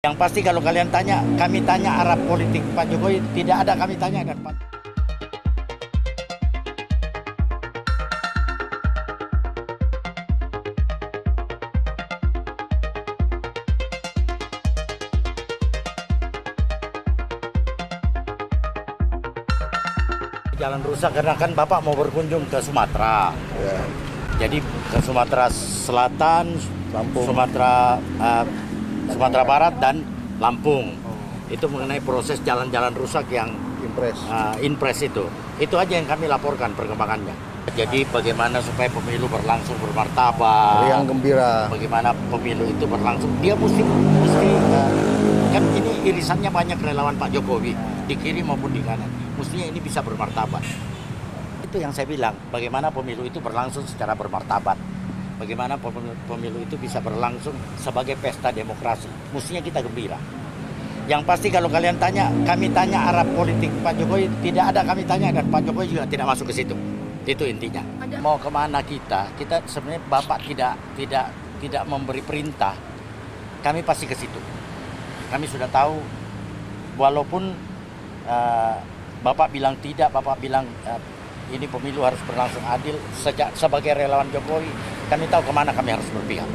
Yang pasti kalau kalian tanya, kami tanya arah politik Pak Jokowi, tidak ada kami tanyakan Pak. Jalan rusak karena kan Bapak mau berkunjung ke Sumatera. Ya. Jadi ke Sumatera Selatan, Lampung. Sumatera Barat dan Lampung. Itu mengenai proses jalan-jalan rusak yang impres itu. Itu aja yang kami laporkan perkembangannya. Jadi bagaimana supaya pemilu berlangsung bermartabat. Yang gembira. Bagaimana pemilu itu berlangsung. Dia mesti kan ini irisannya banyak relawan Pak Jokowi di kiri maupun di kanan. Mestinya ini bisa bermartabat. Itu yang saya bilang, bagaimana pemilu itu berlangsung secara bermartabat. Bagaimana pemilu itu bisa berlangsung sebagai pesta demokrasi. Mestinya kita gembira. Yang pasti kalau kalian tanya, kami tanya arah politik Pak Jokowi, tidak ada kami tanya dan Pak Jokowi juga tidak masuk ke situ. Itu intinya. Mau kemana kita sebenarnya Bapak tidak memberi perintah. Kami pasti ke situ. Kami sudah tahu, walaupun Bapak bilang tidak, Bapak bilang ini pemilu harus berlangsung adil. Sebagai relawan Jokowi, kami tahu kemana kami harus berpihak.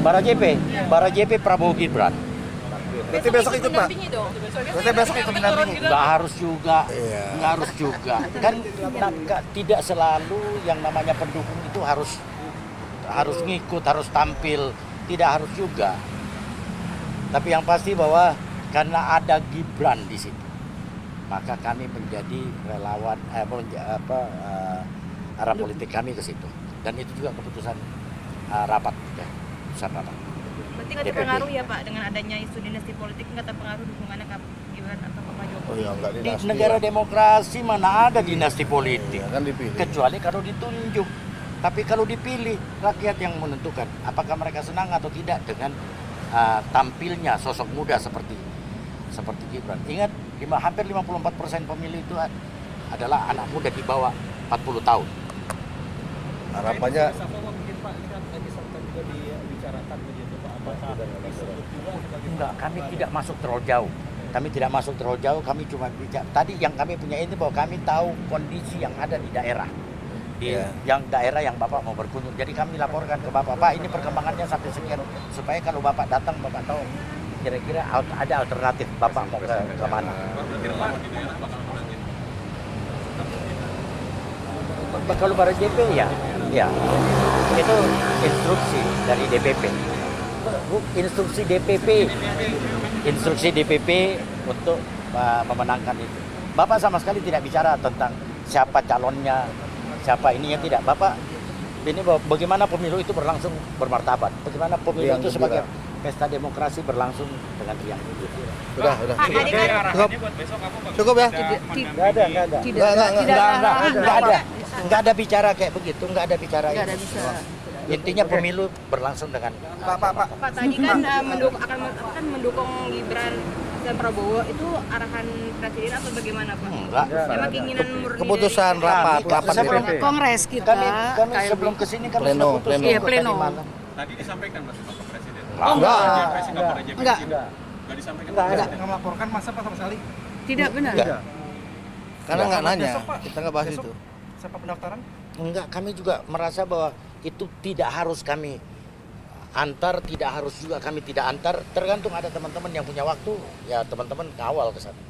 Bara JP Prabowo Gibran. Berarti besok ikut Pak? Berarti besok ikut mendampingi? Nggak harus juga, Iya. nggak harus juga. Kan tidak selalu yang namanya pendukung itu harus ngikut, harus tampil. Tidak harus juga. Tapi yang pasti bahwa karena ada Gibran di situ, maka kami menjadi relawan arah politik kami ke situ. Dan itu juga keputusan rapat, ya, keputusan rapat. Berarti nggak terpengaruh ya Pak dengan adanya isu dinasti politik, nggak terpengaruh dukungannya ke Gibran atau ke Pak Jokowi? Oh iya, enggak Di dinasti. negara demokrasi mana ada dinasti politik? Iya, kan dipilih. Kecuali kalau ditunjuk. Tapi kalau dipilih, rakyat yang menentukan apakah mereka senang atau tidak dengan tampilnya sosok muda seperti Gibran. Ingat, hampir 54% pemilih itu adalah anak muda di bawah 40 tahun. Harapannya Enggak, kami tidak masuk terlalu jauh. Kami cuma bicara. Tadi yang kami punya ini bahwa kami tahu kondisi yang ada di daerah. Yang daerah yang Bapak mau berkunjung. Jadi kami laporkan ke Bapak, Pak ini perkembangannya sampai sekian. Supaya kalau Bapak datang, Bapak tahu kira-kira ada alternatif Bapak mau ke mana. Kalau Bara JP ya, itu instruksi dari DPP. Instruksi DPP untuk memenangkan itu. Bapak sama sekali tidak bicara tentang siapa calonnya, siapa ininya, tidak. Bapak ini bagaimana pemilu itu berlangsung bermartabat. Bagaimana pemilu Yang itu sebagai gembira. pesta demokrasi berlangsung dengan riang. udah. Cukup ya? Enggak ada. Enggak ada bicara kayak begitu, enggak ada bicara Nggak itu. ada bisa. Intinya pemilu berlangsung dengan Pak tadi kan akan mendukung Gibran dan Prabowo, itu arahan presiden atau bagaimana Pak? enggak. Emang keinginan murni Keputusan dari- rapat Sebelum DPP. Kongres kita Kami sebelum kesini kami Pleno, sudah putus pleno. Iya, tadi pleno. malam. Tadi disampaikan Mas Bapak Presiden. Enggak. enggak Enggak disampaikan. Enggak. Nggak melaporkan masa Pak sama sekali. tidak benar. Enggak. Karena nggak nanya, Besok, Pak. kita nggak bahas Besok. itu. Siapa pendaftaran? Enggak, kami juga merasa bahwa itu tidak harus kami antar, tidak harus juga kami tidak antar. Tergantung ada teman-teman yang punya waktu, ya teman-teman kawal ke sana.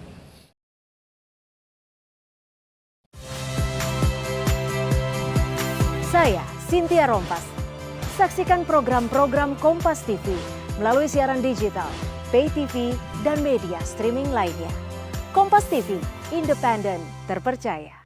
Saya Cynthia Rompas. Saksikan program-program Kompas TV melalui siaran digital, pay TV, dan media streaming lainnya. Kompas TV, independen, terpercaya.